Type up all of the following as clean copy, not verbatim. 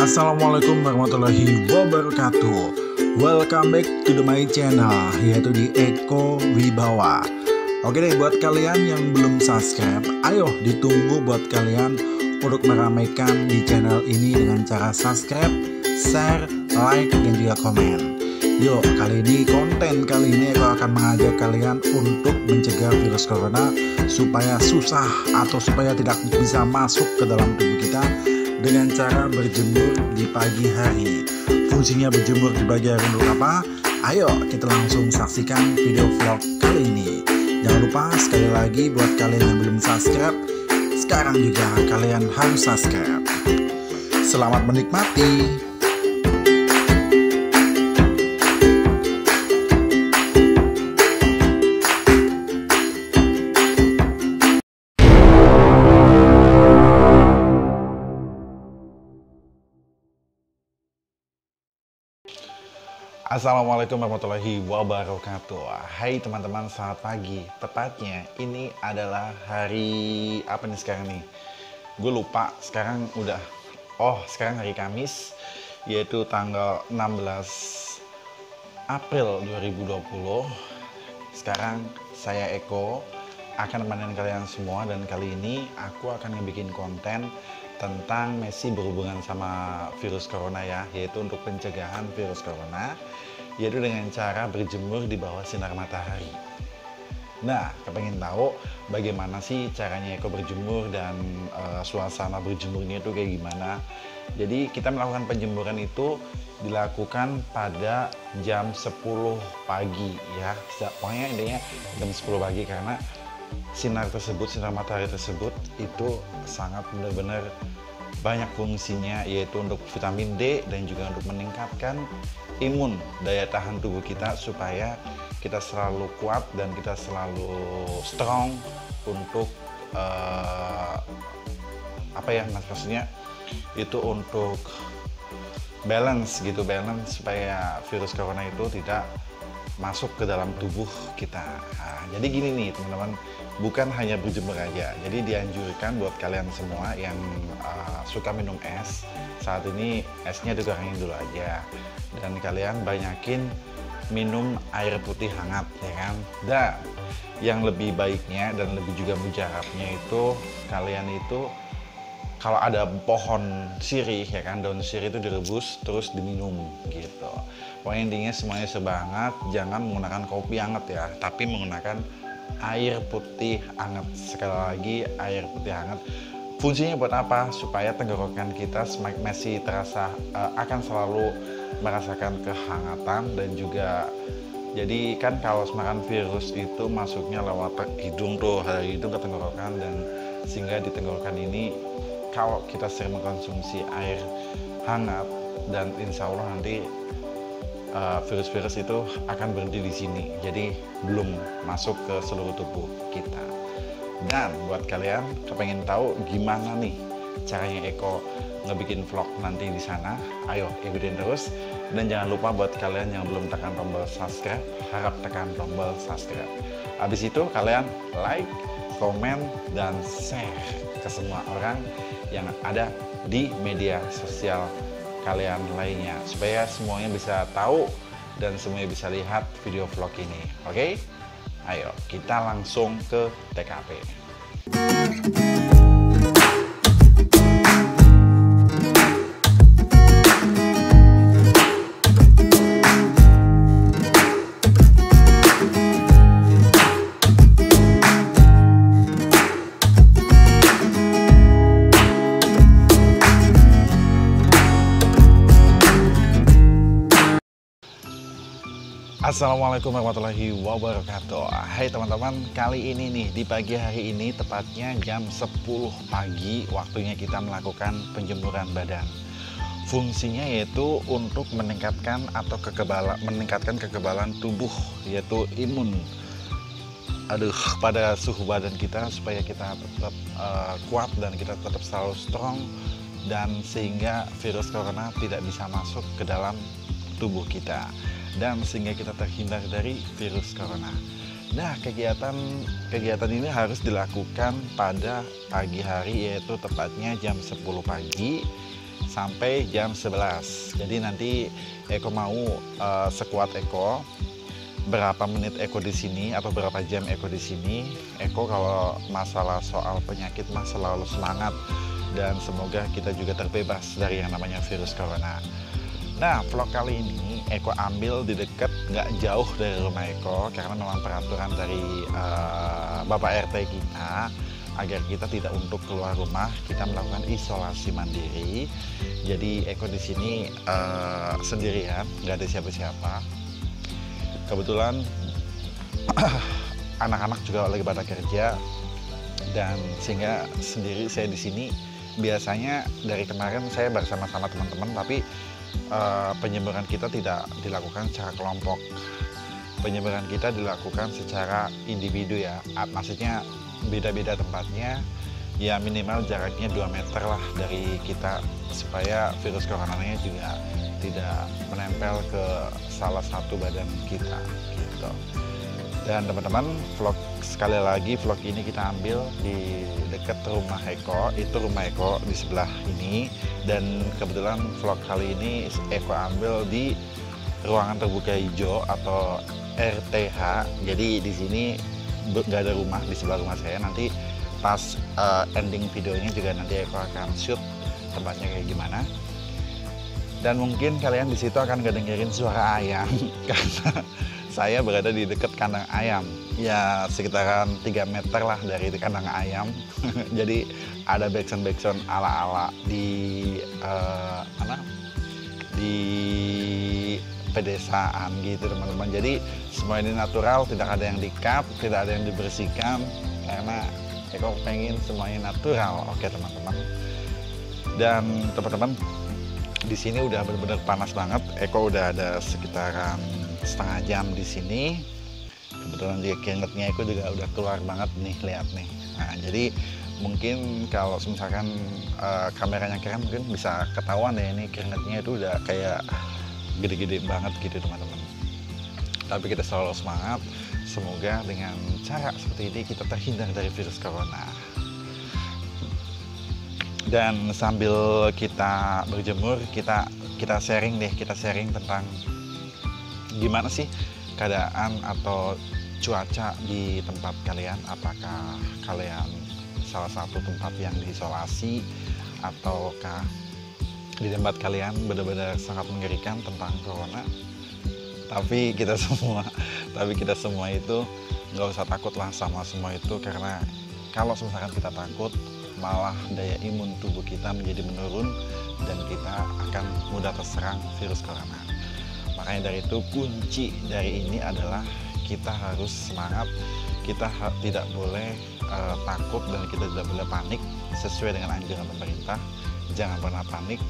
Assalamualaikum warahmatullahi wabarakatuh. Welcome back to my channel, yaitu di Eko Wibawa. Oke deh, buat kalian yang belum subscribe, ayo ditunggu buat kalian untuk meramaikan di channel ini dengan cara subscribe, share, like, dan juga komen. Yuk, kali ini konten kali ini aku akan mengajak kalian untuk mencegah virus corona supaya susah atau supaya tidak bisa masuk ke dalam tubuh kita dengan cara berjemur di pagi hari. Fungsinya berjemur di pagi hari untuk apa? Ayo kita langsung saksikan video vlog kali ini. Jangan lupa sekali lagi buat kalian yang belum subscribe, sekarang juga kalian harus subscribe. Selamat menikmati. Assalamualaikum warahmatullahi wabarakatuh. Hai teman-teman, selamat pagi. Tepatnya ini adalah hari apa nih sekarang nih? Gue lupa sekarang udah. Sekarang hari Kamis, yaitu tanggal 16 April 2020. Sekarang saya Eko akan menemani kalian semua, dan kali ini aku akan bikin konten tentang masih berhubungan sama virus corona ya, yaitu untuk pencegahan virus corona, yaitu dengan cara berjemur di bawah sinar matahari. Nah, kepengen tahu bagaimana sih caranya Eko berjemur dan suasana berjemurnya itu kayak gimana. Jadi kita melakukan penjemuran itu dilakukan pada jam 10 pagi ya. Pokoknya intinya jam 10 pagi karena sinar matahari tersebut itu sangat benar-benar banyak fungsinya, yaitu untuk vitamin D dan juga untuk meningkatkan imun, daya tahan tubuh kita supaya kita selalu kuat dan kita selalu strong untuk maksudnya itu untuk balance supaya virus corona itu tidak masuk ke dalam tubuh kita. Nah, jadi gini nih teman-teman, bukan hanya berjemur aja. Jadi dianjurkan buat kalian semua yang suka minum es, saat ini esnya dikurangin dulu aja. Dan kalian banyakin minum air putih hangat ya kan. Dan yang lebih baiknya dan lebih juga mujarabnya itu kalian itu kalau ada pohon sirih ya kan, daun sirih itu direbus terus diminum gitu. Pokoknya intinya semuanya sebanget, jangan menggunakan kopi hangat ya, tapi menggunakan air putih hangat. Sekali lagi, air putih hangat. Fungsinya buat apa? Supaya tenggorokan kita masih terasa akan selalu merasakan kehangatan, dan juga jadi kan kalau makan virus itu masuknya lewat hidung tuh, dari hidung ke tenggorokan, dan sehingga di tenggorokan ini kalau kita sering mengkonsumsi air hangat, dan insya Allah nanti virus-virus itu akan berhenti di sini, jadi belum masuk ke seluruh tubuh kita. Dan buat kalian kepengen tahu gimana nih caranya Eko ngebikin vlog nanti di sana, ayo ikutin terus. Dan jangan lupa buat kalian yang belum tekan tombol subscribe, harap tekan tombol subscribe. Habis itu kalian like, komen, dan share ke semua orang yang ada di media sosial kalian lainnya, supaya semuanya bisa tahu dan semuanya bisa lihat video vlog ini. Oke? Ayo kita langsung ke TKP. Assalamualaikum warahmatullahi wabarakatuh. Hai teman-teman, kali ini nih di pagi hari ini tepatnya jam 10 pagi waktunya kita melakukan penjemuran badan. Fungsinya yaitu untuk meningkatkan kekebalan tubuh, yaitu imun pada suhu badan kita, supaya kita tetap kuat dan kita tetap selalu strong, dan sehingga virus corona tidak bisa masuk ke dalam tubuh kita, dan sehingga kita terhindar dari virus corona. Nah, kegiatan ini harus dilakukan pada pagi hari, yaitu tepatnya jam 10 pagi sampai jam 11. Jadi nanti Eko mau sekuat Eko, berapa menit Eko di sini atau berapa jam Eko di sini. Eko kalau masalah soal penyakit mah selalu semangat, dan semoga kita juga terbebas dari yang namanya virus corona. Nah, vlog kali ini Eko ambil di dekat, nggak jauh dari rumah Eko, karena memang peraturan dari Bapak RT kita agar kita tidak untuk keluar rumah, kita melakukan isolasi mandiri. Jadi Eko di sini sendirian, nggak ada siapa-siapa. Kebetulan anak-anak juga lagi pada kerja, dan sehingga sendiri saya di sini. Biasanya dari kemarin saya bersama-sama teman-teman, tapi penyebaran kita tidak dilakukan secara kelompok. Penyebaran kita dilakukan secara individu ya. Maksudnya beda-beda tempatnya, ya minimal jaraknya 2 meter lah dari kita, supaya virus coronanya juga tidak menempel ke salah satu badan kita gitu. Dan teman-teman, vlog sekali lagi, vlog ini kita ambil di dekat rumah Eko. Itu rumah Eko di sebelah ini, dan kebetulan vlog kali ini Eko ambil di ruangan terbuka hijau atau RTH. Jadi di sini nggak ada rumah di sebelah rumah saya. Nanti pas ending videonya juga nanti Eko akan shoot tempatnya kayak gimana. Dan mungkin kalian di situ akan ngedengerin suara ayam karena saya berada di dekat kandang ayam, ya sekitaran 3 meter lah dari kandang ayam. Jadi ada backsound ala-ala di di pedesaan gitu teman-teman. Jadi semua ini natural, tidak ada yang di-cut, tidak ada yang dibersihkan, karena Eko pengen semuanya natural. Oke teman-teman. Dan teman-teman, di sini udah benar-benar panas banget. Eko udah ada sekitaran setengah jam di sini. Kebetulan dia keringetnya Eko juga udah keluar banget nih, lihat nih. Nah, jadi mungkin kalau misalkan kameranya keren, mungkin bisa ketahuan ya, ini keringetnya itu udah kayak gede-gede banget gitu teman-teman. Tapi kita selalu semangat, semoga dengan cara seperti ini kita terhindar dari virus corona. Dan sambil kita berjemur, kita sharing deh, kita sharing tentang gimana sih keadaan atau cuaca di tempat kalian. Apakah kalian salah satu tempat yang diisolasi, ataukah di tempat kalian benar-benar sangat mengerikan tentang corona? Tapi kita semua itu nggak usah takut lah sama semua itu, karena kalau misalkan kita takut, malah daya imun tubuh kita menjadi menurun dan kita akan mudah terserang virus corona. Makanya dari itu kunci dari ini adalah kita harus semangat, kita tidak boleh takut, dan kita tidak boleh panik. Sesuai dengan anjuran pemerintah, jangan pernah panik,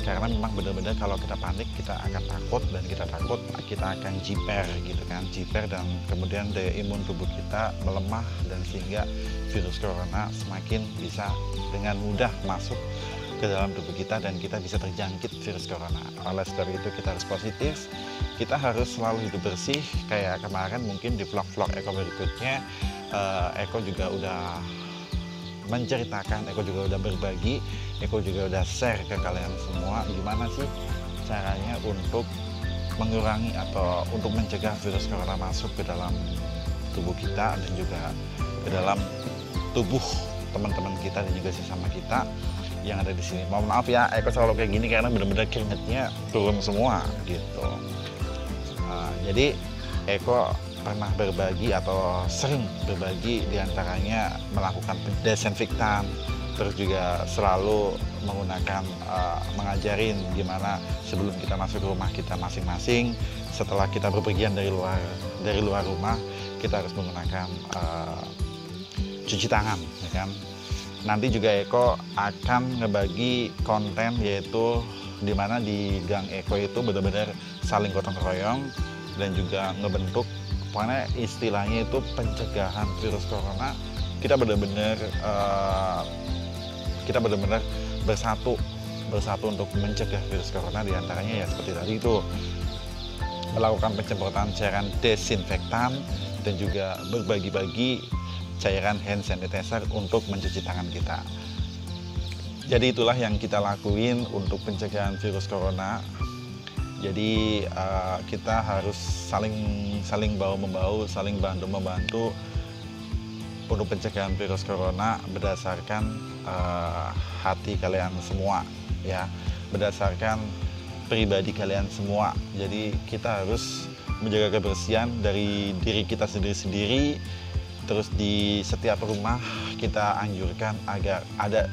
karena memang benar-benar kalau kita panik kita akan takut, dan kita takut kita akan jiper gitu kan, jiper, dan kemudian daya imun tubuh kita melemah, dan sehingga virus corona semakin bisa dengan mudah masuk ke dalam tubuh kita dan kita bisa terjangkit virus corona. Oleh sebab itu kita harus positif, kita harus selalu hidup bersih. Kayak kemarin mungkin di vlog-vlog Eko berikutnya, Eko juga udah menceritakan, Eko juga udah berbagi, Eko juga udah share ke kalian semua gimana sih caranya untuk mengurangi atau untuk mencegah virus corona masuk ke dalam tubuh kita dan juga ke dalam tubuh teman-teman kita dan juga sesama kita yang ada di sini. Mohon maaf ya, Eko selalu kayak gini karena benar-benar keringetnya turun semua gitu. Jadi Eko pernah berbagi atau sering berbagi, diantaranya melakukan desinfektan, terus juga selalu menggunakan mengajarin gimana sebelum kita masuk ke rumah kita masing-masing, setelah kita bepergian dari luar rumah, kita harus menggunakan cuci tangan, ya kan. Nanti juga Eko akan ngebagi konten, yaitu dimana di gang Eko itu benar-benar saling gotong royong dan juga ngebentuk, pokoknya istilahnya itu pencegahan virus corona. Kita benar-benar bersatu untuk mencegah virus corona. Diantaranya ya seperti tadi itu, melakukan penyemprotan cairan desinfektan dan juga berbagi-bagi cairan hand sanitizer untuk mencuci tangan kita. Jadi itulah yang kita lakuin untuk pencegahan virus corona. Jadi kita harus saling bahu-membahu, saling bantu-membantu untuk pencegahan virus corona berdasarkan hati kalian semua, ya, berdasarkan pribadi kalian semua. Jadi kita harus menjaga kebersihan dari diri kita sendiri-sendiri. Terus di setiap rumah kita anjurkan agar ada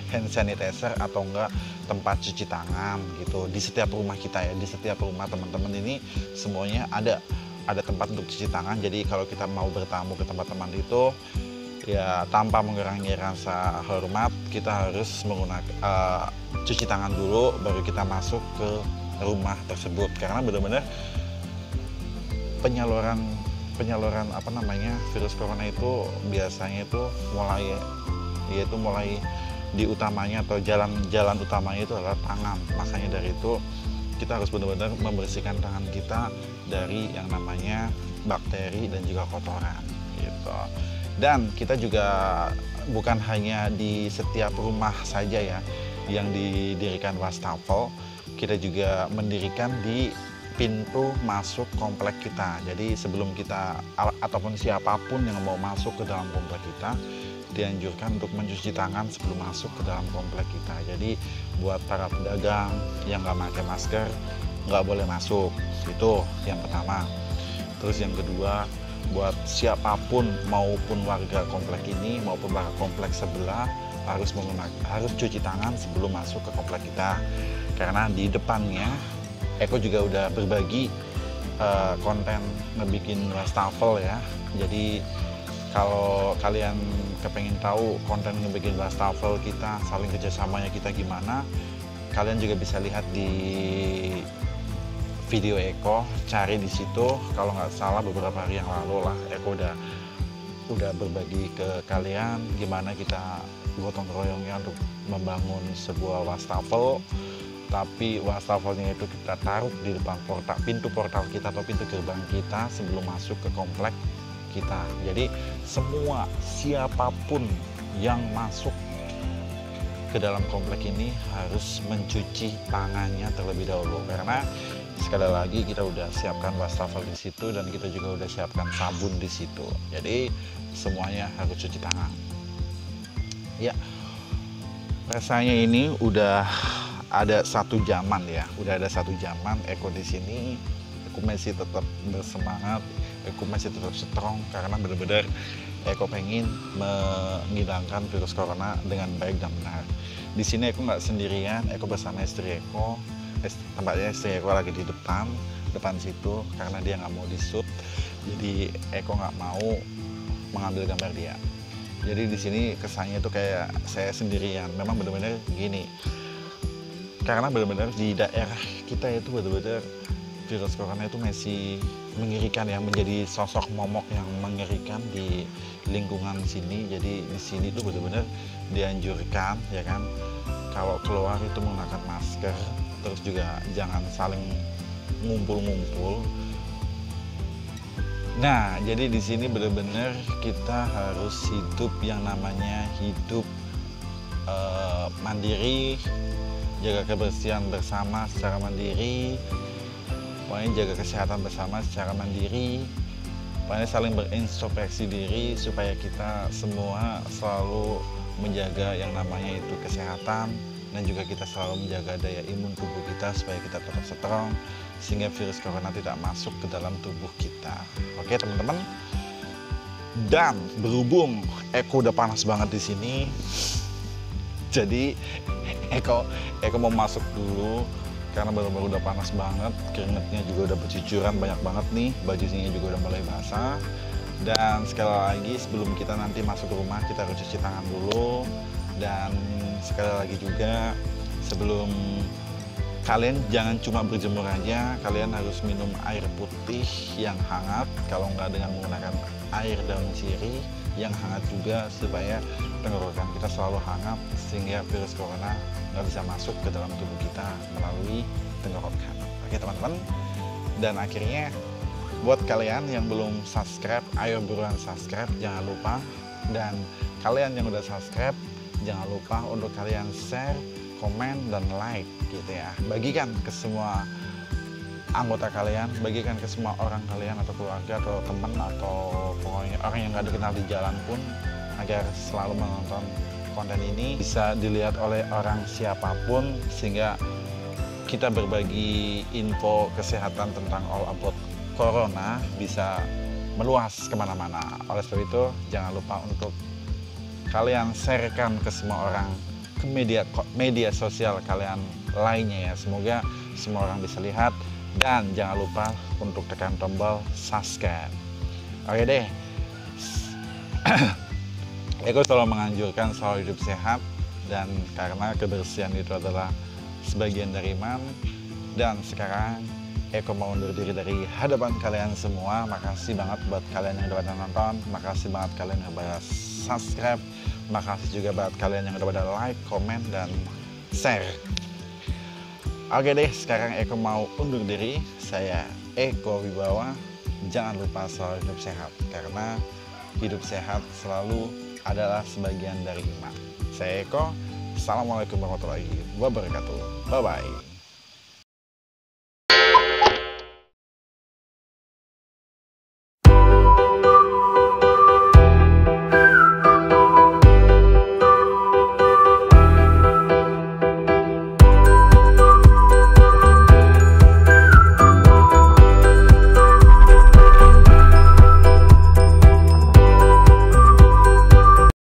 hand sanitizer atau enggak tempat cuci tangan gitu di setiap rumah kita, ya, di setiap rumah teman-teman ini semuanya ada tempat untuk cuci tangan. Jadi kalau kita mau bertamu ke tempat teman itu, ya tanpa mengurangi rasa hormat, kita harus menggunakan cuci tangan dulu baru kita masuk ke rumah tersebut, karena benar-benar penyaluran virus corona itu biasanya itu mulai di utamanya atau jalan utamanya itu adalah tangan. Makanya dari itu kita harus benar-benar membersihkan tangan kita dari yang namanya bakteri dan juga kotoran gitu. Dan kita juga bukan hanya di setiap rumah saja ya yang didirikan wastafel, kita juga mendirikan di pintu masuk komplek kita. Jadi sebelum kita ataupun siapapun yang mau masuk ke dalam komplek kita, dianjurkan untuk mencuci tangan sebelum masuk ke dalam komplek kita. Jadi buat para pedagang yang nggak pakai masker nggak boleh masuk, itu yang pertama. Terus yang kedua, buat siapapun maupun warga komplek ini maupun warga komplek sebelah harus cuci tangan sebelum masuk ke komplek kita. Karena di depannya Eko juga udah berbagi konten ngebikin wastafel ya. Jadi kalau kalian kepengen tahu konten ngebikin wastafel kita, saling kerjasamanya kita gimana, kalian juga bisa lihat di video Eko, cari di situ. Kalau nggak salah beberapa hari yang lalu lah Eko udah berbagi ke kalian gimana kita gotong royongnya untuk membangun sebuah wastafel. Tapi wastafelnya itu kita taruh di depan pintu portal kita atau pintu gerbang kita sebelum masuk ke komplek kita. Jadi siapapun yang masuk ke dalam komplek ini harus mencuci tangannya terlebih dahulu, karena sekali lagi kita udah siapkan wastafel di situ dan kita juga udah siapkan sabun di situ. Jadi semuanya harus cuci tangan. Ya, rasanya ini udah ada satu zaman ya, Eko di sini. Eko masih tetap bersemangat, Eko masih tetap strong karena benar-benar Eko pengen menghilangkan virus corona dengan baik dan benar. Di sini Eko nggak sendirian, Eko bersama istri Eko. Tempatnya istri Eko lagi di depan situ karena dia nggak mau di-shoot. Jadi Eko nggak mau mengambil gambar dia. Jadi di sini kesannya itu kayak saya sendirian. Memang benar-benar gini. Karena benar-benar di daerah kita itu benar-benar virus corona itu masih mengerikan ya, menjadi sosok momok yang mengerikan di lingkungan sini. Jadi di sini tuh benar-benar dianjurkan ya kan, kalau keluar itu menggunakan masker, terus juga jangan saling ngumpul-ngumpul. Nah, jadi di sini benar-benar kita harus hidup yang namanya hidup mandiri, jaga kebersihan bersama secara mandiri, pokoknya jaga kesehatan bersama secara mandiri, pokoknya saling berintrospeksi diri supaya kita semua selalu menjaga yang namanya itu kesehatan, dan juga kita selalu menjaga daya imun tubuh kita supaya kita tetap strong sehingga virus corona tidak masuk ke dalam tubuh kita. Oke teman-teman, dan berhubung Eko udah panas banget di sini, jadi Eko mau masuk dulu karena baru-baru udah panas banget, keringetnya juga udah bercucuran banyak banget nih, bajunya juga udah mulai basah. Dan sekali lagi sebelum kita nanti masuk ke rumah kita harus cuci tangan dulu. Dan sekali lagi juga sebelum kalian jangan cuma berjemur aja, kalian harus minum air putih yang hangat, kalau nggak dengan menggunakan air daun sirih yang hangat juga, supaya tenggorokan kita selalu hangat sehingga virus corona nggak bisa masuk ke dalam tubuh kita melalui tenggorokan. Oke teman-teman, dan akhirnya buat kalian yang belum subscribe, ayo buruan subscribe, jangan lupa. Dan kalian yang udah subscribe, jangan lupa untuk kalian share, komen, dan like gitu ya. Bagikan ke semua anggota kalian, bagikan ke semua orang kalian atau keluarga atau teman atau pokoknya orang yang gak dikenal di jalan pun, agar selalu menonton konten ini bisa dilihat oleh orang siapapun, sehingga kita berbagi info kesehatan tentang all about corona bisa meluas kemana-mana. Oleh sebab itu jangan lupa untuk kalian sharekan ke semua orang, ke media sosial kalian lainnya ya. Semoga semua orang bisa lihat. Dan jangan lupa untuk tekan tombol subscribe. Oke deh. Eko selalu menganjurkan selalu hidup sehat, dan karena kebersihan itu adalah sebagian dari iman. Dan sekarang Eko mau undur diri dari hadapan kalian semua. Makasih banget buat kalian yang udah pada nonton, makasih banget kalian yang udah pada subscribe, makasih juga buat kalian yang udah pada like, komen, dan share. Oke deh, sekarang Eko mau undur diri. Saya Eko Wibawa. Jangan lupa selalu hidup sehat, karena hidup sehat selalu adalah sebagian dari iman. Saya Eko. Assalamualaikum warahmatullahi wabarakatuh. Bye-bye.